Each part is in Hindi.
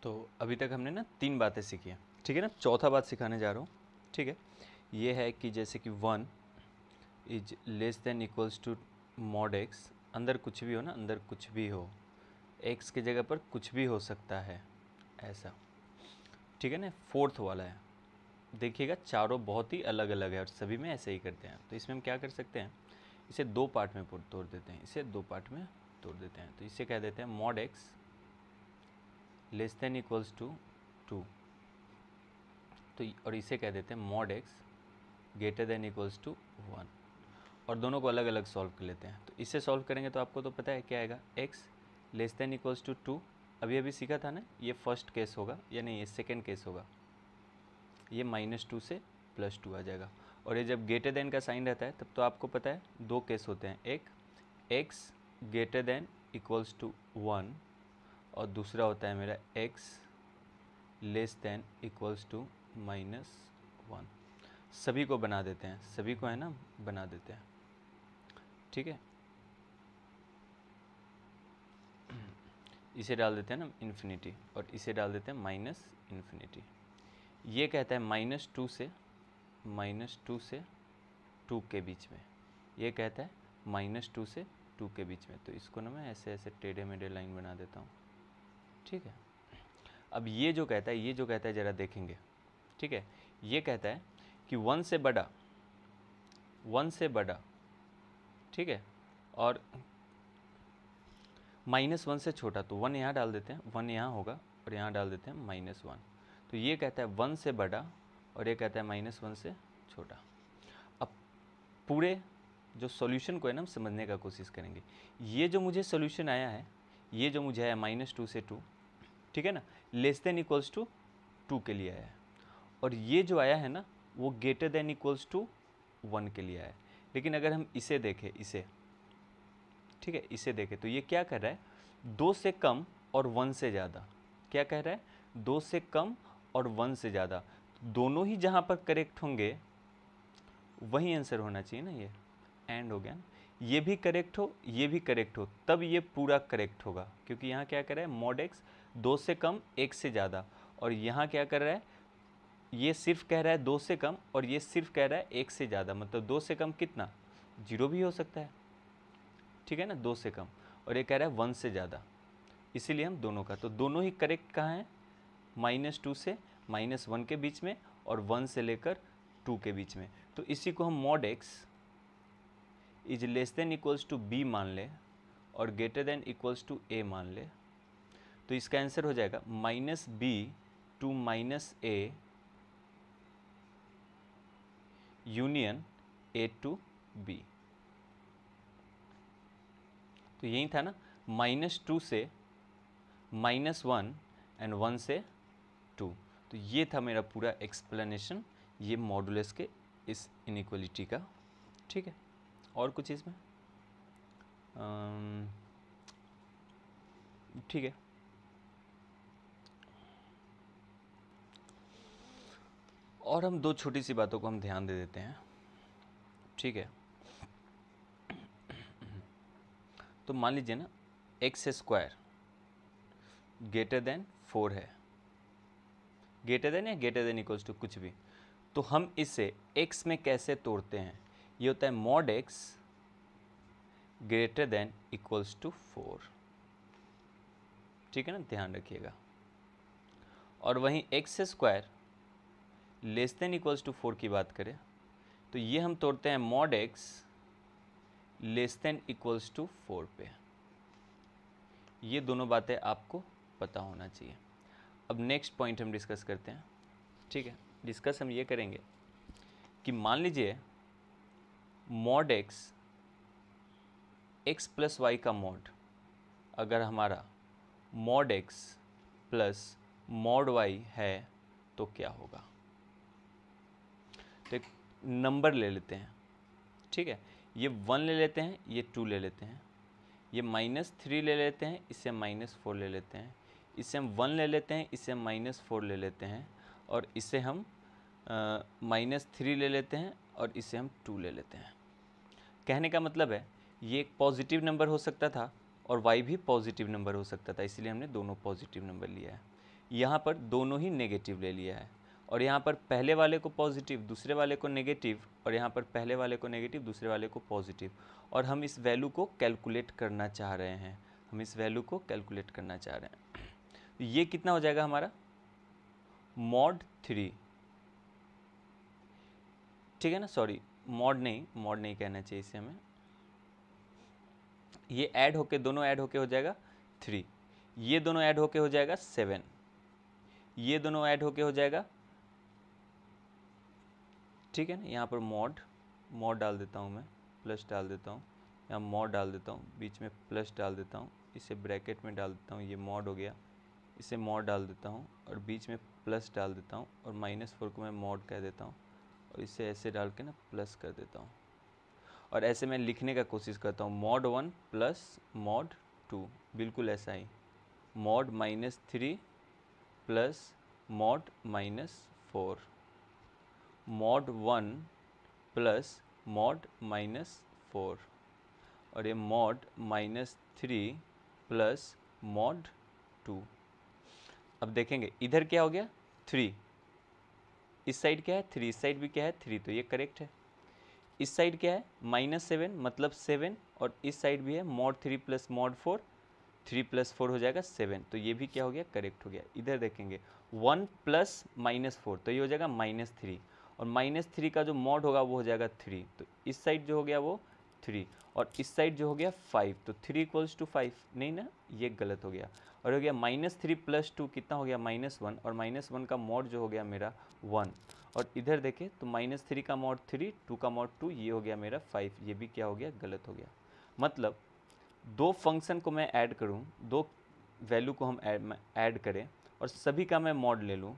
तो अभी तक हमने ना 3 बातें सीखी हैं, ठीक है ना। चौथा बात सिखाने जा रहा हूँ, ठीक है। ये है कि जैसे कि 1 is less than equals to mod x, अंदर कुछ भी हो ना, अंदर कुछ भी हो, एक्स की जगह पर कुछ भी हो सकता है, ऐसा, ठीक है ना। फोर्थ वाला है, देखिएगा चारों बहुत ही अलग अलग है और सभी में ऐसे ही करते हैं। तो इसमें हम क्या कर सकते हैं, इसे 2 पार्ट में तोड़ देते हैं, इसे 2 पार्ट में तोड़ देते हैं। तो इसे कह देते हैं mod x less than equals to 2, तो और इसे कह देते हैं mod x greater than equals to 1, और दोनों को अलग अलग सॉल्व कर लेते हैं। तो इसे सॉल्व करेंगे तो आपको तो पता है क्या आएगा, x less than equals to 2, अभी अभी सीखा था ना, ये फर्स्ट केस होगा या नहीं, ये सेकेंड केस होगा, ये -2 से +2 आ जाएगा। और ये जब ग्रेटर देन का साइन रहता है तब तो आपको पता है 2 केस होते हैं, एक x greater than equals to 1 और दूसरा होता है मेरा x less than equals to -1। सभी को बना देते हैं, सभी को है ना बना देते हैं, ठीक है। इसे डाल देते हैं ना इन्फिनिटी और इसे डाल देते हैं -इन्फिनिटी। ये कहता है -2 से 2 के बीच में, ये कहता है -2 से 2 के बीच में। तो इसको ना मैं ऐसे ऐसे टेढ़े मेढ़े लाइन बना देता हूँ, ठीक है। अब ये जो कहता है ज़रा देखेंगे, ठीक है। ये कहता है कि 1 से बड़ा, ठीक है, और -1 से छोटा, तो 1 यहाँ डाल देते हैं, 1 यहाँ होगा और यहाँ डाल देते हैं -1। तो ये कहता है 1 से बड़ा और ये कहता है -1 से छोटा। अब पूरे जो सॉल्यूशन को है ना हम समझने का कोशिश करेंगे। ये जो मुझे सॉल्यूशन आया है, ये जो मुझे आया -2 से 2, ठीक है ना, लेस देन इक्वल्स टू 2 के लिए आया है, और ये जो आया है ना वो ग्रेटर देन इक्वल्स टू 1 के लिए आया है। लेकिन अगर हम इसे देखें, इसे, ठीक है, इसे देखें तो ये क्या कर रहा है, 2 से कम और 1 से ज़्यादा। क्या कह रहा है, 2 से कम और 1 से ज़्यादा, दोनों ही जहाँ पर करेक्ट होंगे वही आंसर होना चाहिए ना। ये एंड हो गया ना, ये भी करेक्ट हो, ये भी करेक्ट हो, तब ये पूरा करेक्ट होगा। क्योंकि यहाँ क्या कर रहा है, मॉड एक्स 2 से कम 1 से ज़्यादा, और यहाँ क्या कर रहा है, ये सिर्फ कह रहा है 2 से कम और ये सिर्फ कह रहा है 1 से ज़्यादा। मतलब 2 से कम कितना, 0 भी हो सकता है, ठीक है ना, 2 से कम, और ये कह रहा है 1 से ज़्यादा, इसीलिए हम दोनों का, तो दोनों ही करेक्ट कहाँ हैं, -2 से -1 के बीच में और 1 से लेकर 2 के बीच में। तो इसी को हम mod x is less than equals to b मान ले और greater than equals to a मान ले। तो इसका आंसर हो जाएगा -b to -a union a to b। तो यही था ना, -2 से -1 एंड 1 से 2। तो ये था मेरा पूरा एक्सप्लेनेशन ये मॉडुलस के इस इनइक्वलिटी का, ठीक है। और कुछ इसमें ठीक है। और हम 2 छोटी सी बातों को हम ध्यान दे देते हैं, ठीक है। तो मान लीजिए ना x² ग्रेटर देन 4 है, ग्रेटर देन या ग्रेटर देन इक्वल्स टू कुछ भी, तो हम इसे x में कैसे तोड़ते हैं, ये होता है mod x greater than equals to 4, ठीक है ना, ध्यान रखिएगा। और वहीं x² less than equals to 4 की बात करें तो ये हम तोड़ते हैं mod x less than equals to 4 पे। ये दोनों बातें आपको पता होना चाहिए। अब नेक्स्ट पॉइंट हम डिस्कस करते हैं, ठीक है। डिस्कस हम ये करेंगे कि मान लीजिए मॉड x प्लस वाई का मॉड, अगर हमारा mod x plus mod y है तो क्या होगा। तो एक नंबर ले लेते हैं, ठीक है, ये 1 ले लेते हैं, ये 2 ले लेते हैं, ये -3 ले लेते हैं, इससे -4 ले लेते हैं, इससे हम 1 ले लेते हैं, इससे हम -4 ले लेते हैं, और इससे हम -3 ले लेते हैं और इससे हम 2 ले लेते हैं। कहने का मतलब है ये एक पॉजिटिव नंबर हो सकता था और y भी पॉजिटिव नंबर हो सकता था, इसलिए हमने दोनों पॉजिटिव नंबर लिया है। यहाँ पर दोनों ही नेगेटिव ले लिया है, और यहाँ पर पहले वाले को पॉजिटिव दूसरे वाले को नेगेटिव, और यहाँ पर पहले वाले को नेगेटिव दूसरे वाले को पॉजिटिव, और हम इस वैल्यू को कैलकुलेट करना चाह रहे हैं, हम इस वैल्यू को कैलकुलेट करना चाह रहे हैं। तो ये कितना हो जाएगा हमारा mod 3, ठीक है ना, सॉरी mod नहीं कहना चाहिए इसे हमें, ये ऐड होके दोनों ऐड होके हो जाएगा 3, ये दोनों ऐड होके हो जाएगा 7, ये दोनों ऐड होके हो जाएगा, ठीक है ना। यहाँ पर mod डाल देता हूँ मैं, प्लस डाल देता हूँ, यहाँ mod डाल देता हूँ, बीच में प्लस डाल देता हूँ, इसे ब्रैकेट में डाल देता हूँ, ये mod हो गया, इसे mod डाल देता हूँ और बीच में प्लस डाल देता हूँ, और -4 को मैं mod कह देता हूँ, और इसे ऐसे डाल के ना प्लस कर देता हूँ, और ऐसे मैं लिखने का कोशिश करता हूँ mod 1 प्लस mod 2, बिल्कुल ऐसा ही mod -3 plus mod -4, mod 1 plus mod -4, और ये mod -3 प्लस mod 2। अब देखेंगे इधर क्या हो गया 3, इस साइड क्या है 3, इस साइड भी क्या है 3, तो ये करेक्ट है। इस साइड क्या है -7 मतलब 7, और इस साइड भी है mod 3 प्लस mod 4, 3 + 4 हो जाएगा 7, तो ये भी क्या हो गया करेक्ट हो गया। इधर देखेंगे 1 प्लस -4, तो ये हो जाएगा -3, और -3 का जो mod होगा वो हो जाएगा 3, तो इस साइड जो हो गया वो 3, और इस साइड जो हो गया 5, तो 3 = 5, नहीं ना, ये गलत हो गया, और हो गया -3 + 2 कितना हो गया -1, और -1 का mod जो हो गया मेरा 1, और इधर देखें तो -3 का mod 3, 2 का mod 2, ये हो गया मेरा 5, ये भी क्या हो गया गलत हो गया। मतलब दो फंक्शन को मैं ऐड करूं, दो वैल्यू को हम ऐड करें और सभी का मैं मॉड ले लूं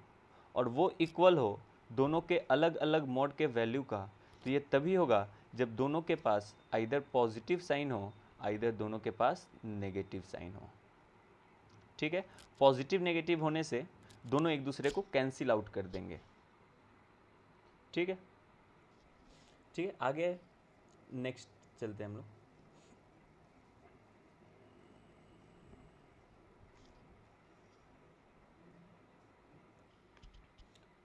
और वो इक्वल हो दोनों के अलग अलग मॉड के वैल्यू का, तो ये तभी होगा जब दोनों के पास आइदर पॉजिटिव साइन हो आइदर दोनों के पास नेगेटिव साइन हो। ठीक है, पॉजिटिव नेगेटिव होने से दोनों एक दूसरे को कैंसिल आउट कर देंगे। ठीक है, ठीक है, आगे नेक्स्ट चलते हैं हम लोग।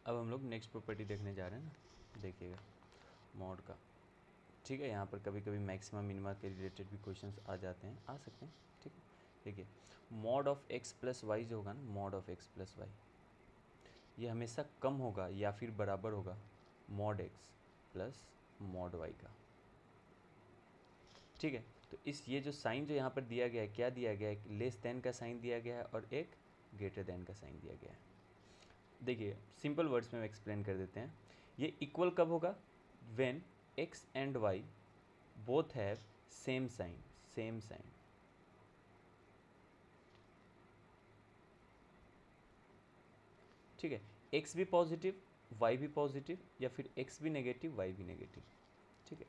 अब हम लोग नेक्स्ट प्रॉपर्टी देखने जा रहे हैं ना, देखिएगा मॉड का। ठीक है, यहाँ पर कभी कभी मैक्सिमम मिनिमा के रिलेटेड भी क्वेश्चंस आ जाते हैं, आ सकते हैं। ठीक है, देखिए mod of x plus y जो होगा ना, mod of x plus y, ये हमेशा कम होगा या फिर बराबर होगा mod x plus mod y का। ठीक है, तो इस ये जो साइन जो यहाँ पर दिया गया है, क्या दिया गया है, लेस देन का साइन दिया गया है और एक ग्रेटर देन का साइन दिया गया है। देखिए सिंपल वर्ड्स में हम एक्सप्लेन कर देते हैं। ये इक्वल कब होगा, when x and y both have same sign, same sign. ठीक है, x भी पॉजिटिव y भी पॉजिटिव, या फिर x भी नेगेटिव y भी नेगेटिव। ठीक है,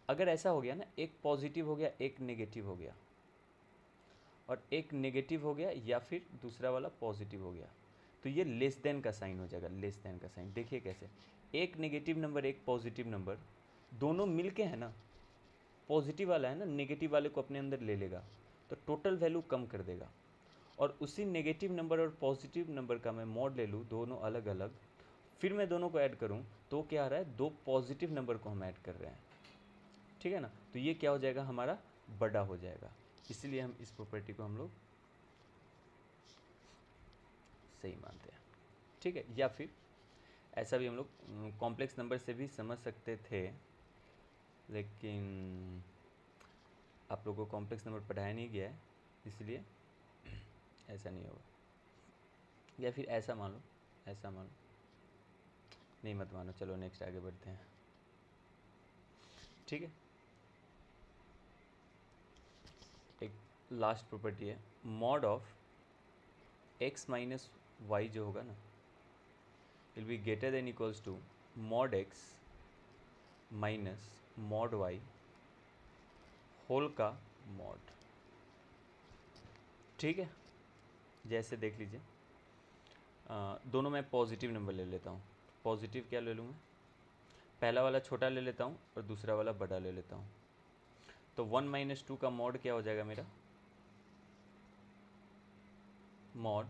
अगर ऐसा हो गया ना, एक पॉजिटिव हो गया एक नेगेटिव हो गया, और एक नेगेटिव हो गया या फिर दूसरा वाला पॉजिटिव हो गया, तो ये लेस देन का साइन हो जाएगा, लेस देन का साइन। देखिए कैसे, एक नेगेटिव नंबर एक पॉजिटिव नंबर दोनों मिलके है ना, पॉजिटिव वाला है ना नेगेटिव वाले को अपने अंदर ले लेगा तो टोटल वैल्यू कम कर देगा, और उसी नेगेटिव नंबर और पॉजिटिव नंबर का मैं मॉड ले लूँ दोनों अलग अलग, फिर मैं दोनों को ऐड करूँ तो क्या आ रहा है, दो पॉजिटिव नंबर को हम ऐड कर रहे हैं। ठीक है ना, तो ये क्या हो जाएगा हमारा बड़ा हो जाएगा, इसलिए हम इस प्रॉपर्टी को हम लोग सही मानते हैं। ठीक है, या फिर ऐसा भी हम लोग कॉम्प्लेक्स नंबर से भी समझ सकते थे, लेकिन आप लोगों को कॉम्प्लेक्स नंबर पढ़ाया नहीं गया है इसलिए ऐसा नहीं होगा। या फिर ऐसा मान लो, ऐसा मान लो, नहीं मत मानो, चलो नेक्स्ट आगे बढ़ते हैं। ठीक है, एक लास्ट प्रॉपर्टी है, mod of x minus y जो होगा ना, will be greater than equals to mod x minus mod y whole का मॉड। ठीक है, जैसे देख लीजिए, दोनों मैं पॉजिटिव नंबर ले लेता हूँ। पॉजिटिव क्या ले लूँगा, पहला वाला छोटा ले लेता हूँ और दूसरा वाला बड़ा ले लेता हूँ, तो 1 - 2 का मॉड क्या हो जाएगा मेरा, मॉड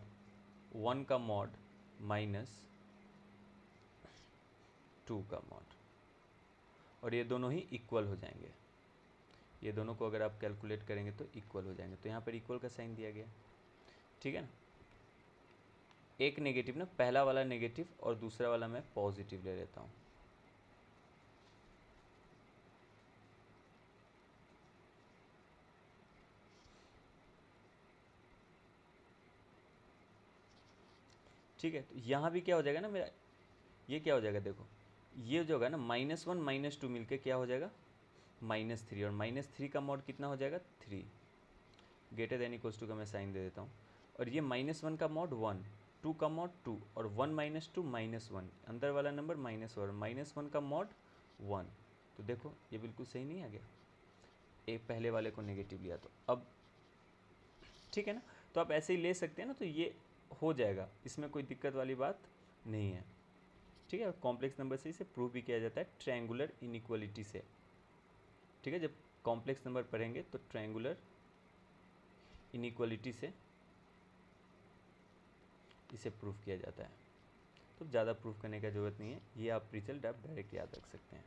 1 का मॉड माइनस 2 का मॉड, और ये दोनों ही इक्वल हो जाएंगे। ये दोनों को अगर आप कैलकुलेट करेंगे तो इक्वल हो जाएंगे, तो यहाँ पर इक्वल का साइन दिया गया, ठीक है ना। एक नेगेटिव ना, पहला वाला नेगेटिव और दूसरा वाला मैं पॉजिटिव ले लेता हूँ। ठीक है, तो यहाँ भी क्या हो जाएगा ना मेरा, ये क्या हो जाएगा देखो, ये जो होगा ना -1 -2 मिलके क्या हो जाएगा -3, और -3 का मॉड कितना हो जाएगा 3, ग्रेटर देन इक्वल्स टू का मैं साइन दे देता हूँ। और ये -1 का मॉड 1, 2 का मॉड 2, और 1 - 2 -1, अंदर वाला नंबर -1 का मॉड 1। तो देखो ये बिल्कुल सही नहीं आ गया, एक पहले वाले को नेगेटिव लिया तो। अब ठीक है ना, तो आप ऐसे ही ले सकते हैं ना, तो ये हो जाएगा, इसमें कोई दिक्कत वाली बात नहीं है, ठीक है। कॉम्प्लेक्स नंबर से इसे प्रूव भी किया जाता है ट्रायंगुलर इनइक्वालिटी से, ठीक है। जब कॉम्प्लेक्स नंबर पढ़ेंगे तो ट्रायंगुलर इनइक्वालिटी से इसे प्रूव किया जाता है, तो ज़्यादा प्रूफ करने का ज़रूरत नहीं है, ये आप रिजल्ट आप डायरेक्ट याद रख सकते हैं।